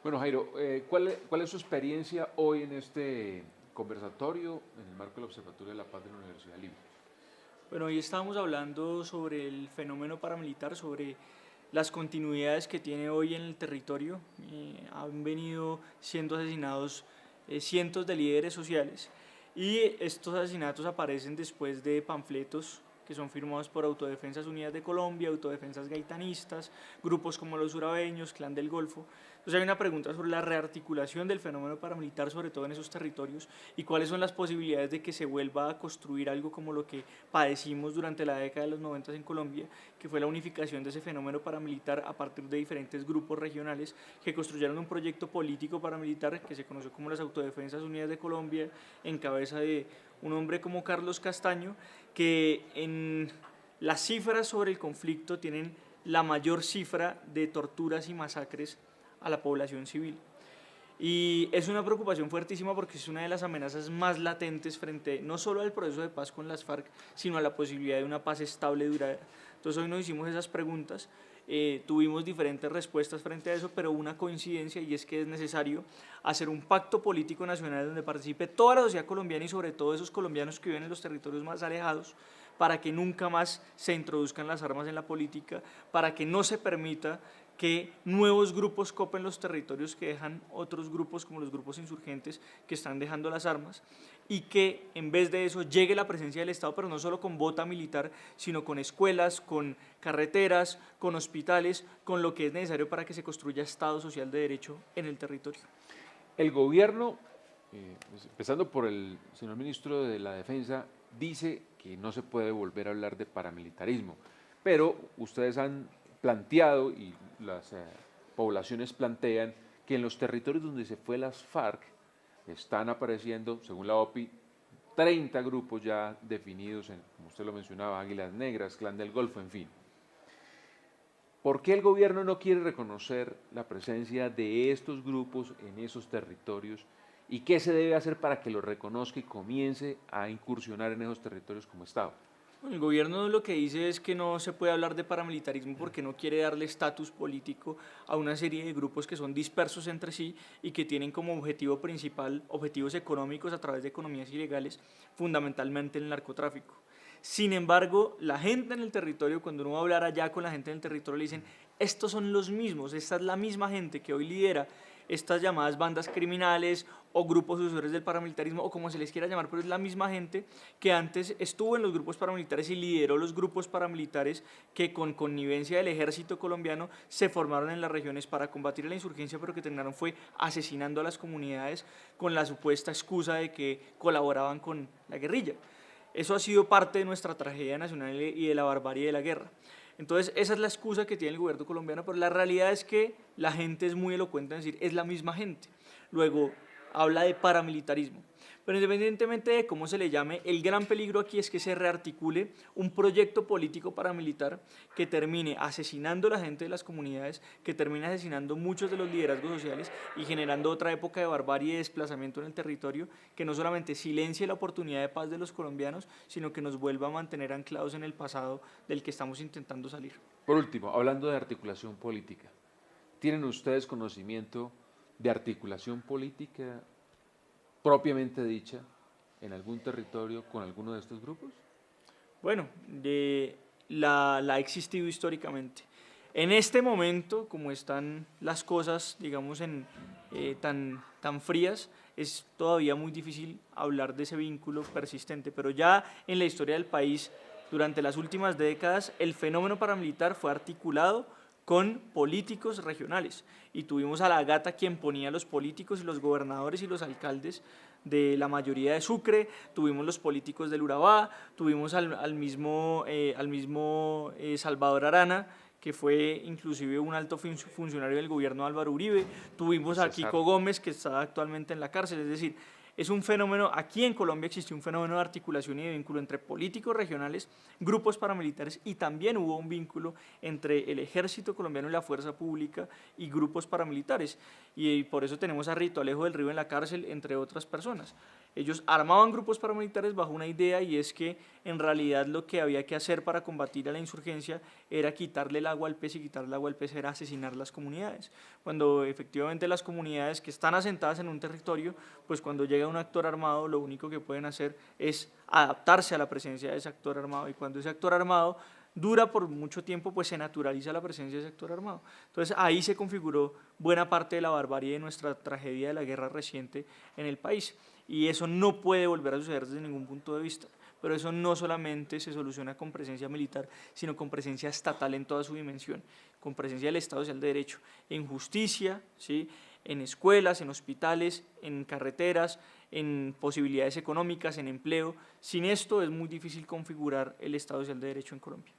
Bueno, Jairo, ¿cuál es su experiencia hoy en este conversatorio en el marco del Observatorio de la Paz de la Universidad Libre? Bueno, hoy estábamos hablando sobre el fenómeno paramilitar, sobre las continuidades que tiene hoy en el territorio. Han venido siendo asesinados cientos de líderes sociales y estos asesinatos aparecen después de panfletos que son firmados por Autodefensas Unidas de Colombia, Autodefensas Gaitanistas, grupos como los Urabeños, Clan del Golfo. Entonces hay una pregunta sobre la rearticulación del fenómeno paramilitar, sobre todo en esos territorios, y cuáles son las posibilidades de que se vuelva a construir algo como lo que padecimos durante la década de los 90 en Colombia, que fue la unificación de ese fenómeno paramilitar a partir de diferentes grupos regionales que construyeron un proyecto político paramilitar que se conoció como las Autodefensas Unidas de Colombia, en cabeza de un hombre como Carlos Castaño, que en las cifras sobre el conflicto tienen la mayor cifra de torturas y masacres a la población civil. Y es una preocupación fuertísima porque es una de las amenazas más latentes frente no solo al proceso de paz con las FARC, sino a la posibilidad de una paz estable y duradera. Entonces hoy nos hicimos esas preguntas, tuvimos diferentes respuestas frente a eso, pero una coincidencia, y es que es necesario hacer un pacto político nacional donde participe toda la sociedad colombiana y sobre todo esos colombianos que viven en los territorios más alejados, para que nunca más se introduzcan las armas en la política, para que no se permita que nuevos grupos copen los territorios que dejan otros grupos como los grupos insurgentes que están dejando las armas, y que en vez de eso llegue la presencia del Estado, pero no solo con bota militar, sino con escuelas, con carreteras, con hospitales, con lo que es necesario para que se construya Estado social de derecho en el territorio. El gobierno, empezando por el señor ministro de la Defensa, dice que no se puede volver a hablar de paramilitarismo, pero ustedes han planteado y las poblaciones plantean que en los territorios donde se fue las FARC están apareciendo, según la OPI, 30 grupos ya definidos, como usted lo mencionaba, Águilas Negras, Clan del Golfo, en fin. ¿Por qué el gobierno no quiere reconocer la presencia de estos grupos en esos territorios? ¿Y qué se debe hacer para que los reconozca y comience a incursionar en esos territorios como Estado? El gobierno lo que dice es que no se puede hablar de paramilitarismo porque no quiere darle estatus político a una serie de grupos que son dispersos entre sí y que tienen como objetivo principal objetivos económicos a través de economías ilegales, fundamentalmente el narcotráfico. Sin embargo, la gente en el territorio, cuando uno va a hablar allá con la gente en el territorio, le dicen, estos son los mismos, esta es la misma gente que hoy lidera estas llamadas bandas criminales o grupos usuarios del paramilitarismo, o como se les quiera llamar, pero es la misma gente que antes estuvo en los grupos paramilitares y lideró los grupos paramilitares que con connivencia del ejército colombiano se formaron en las regiones para combatir la insurgencia, pero que terminaron fue asesinando a las comunidades con la supuesta excusa de que colaboraban con la guerrilla. Eso ha sido parte de nuestra tragedia nacional y de la barbarie de la guerra. Entonces, esa es la excusa que tiene el gobierno colombiano, pero la realidad es que la gente es muy elocuente en decir, es la misma gente. Luego, habla de paramilitarismo. Pero independientemente de cómo se le llame, el gran peligro aquí es que se rearticule un proyecto político paramilitar que termine asesinando a la gente de las comunidades, que termine asesinando muchos de los liderazgos sociales y generando otra época de barbarie y de desplazamiento en el territorio, que no solamente silencie la oportunidad de paz de los colombianos, sino que nos vuelva a mantener anclados en el pasado del que estamos intentando salir. Por último, hablando de articulación política, ¿tienen ustedes conocimiento de articulación política propiamente dicha en algún territorio con alguno de estos grupos? Bueno, la ha existido históricamente. En este momento, como están las cosas, digamos, tan frías, es todavía muy difícil hablar de ese vínculo persistente, pero ya en la historia del país, durante las últimas décadas, el fenómeno paramilitar fue articulado con políticos regionales y tuvimos a la gata quien ponía a los políticos y los gobernadores y los alcaldes de la mayoría de Sucre, tuvimos los políticos del Urabá, tuvimos al mismo Salvador Arana, que fue inclusive un alto funcionario del gobierno de Álvaro Uribe, tuvimos a César. Kiko Gómez, que está actualmente en la cárcel, es decir, es un fenómeno, aquí en Colombia existe un fenómeno de articulación y de vínculo entre políticos regionales, grupos paramilitares, y también hubo un vínculo entre el ejército colombiano y la fuerza pública y grupos paramilitares, y por eso tenemos a Rito Alejo del Río en la cárcel, entre otras personas. Ellos armaban grupos paramilitares bajo una idea, y es que en realidad lo que había que hacer para combatir a la insurgencia era quitarle el agua al pez, y quitarle el agua al pez era asesinar las comunidades. Cuando efectivamente las comunidades que están asentadas en un territorio, pues cuando llega un actor armado, lo único que pueden hacer es adaptarse a la presencia de ese actor armado, y cuando ese actor armado dura por mucho tiempo, pues se naturaliza la presencia de ese actor armado. Entonces ahí se configuró buena parte de la barbarie de nuestra tragedia de la guerra reciente en el país, y eso no puede volver a suceder desde ningún punto de vista. Pero eso no solamente se soluciona con presencia militar, sino con presencia estatal en toda su dimensión, con presencia del Estado Social de Derecho, en justicia, ¿sí?, en escuelas, en hospitales, en carreteras, en posibilidades económicas, en empleo. Sin esto es muy difícil configurar el Estado Social de Derecho en Colombia.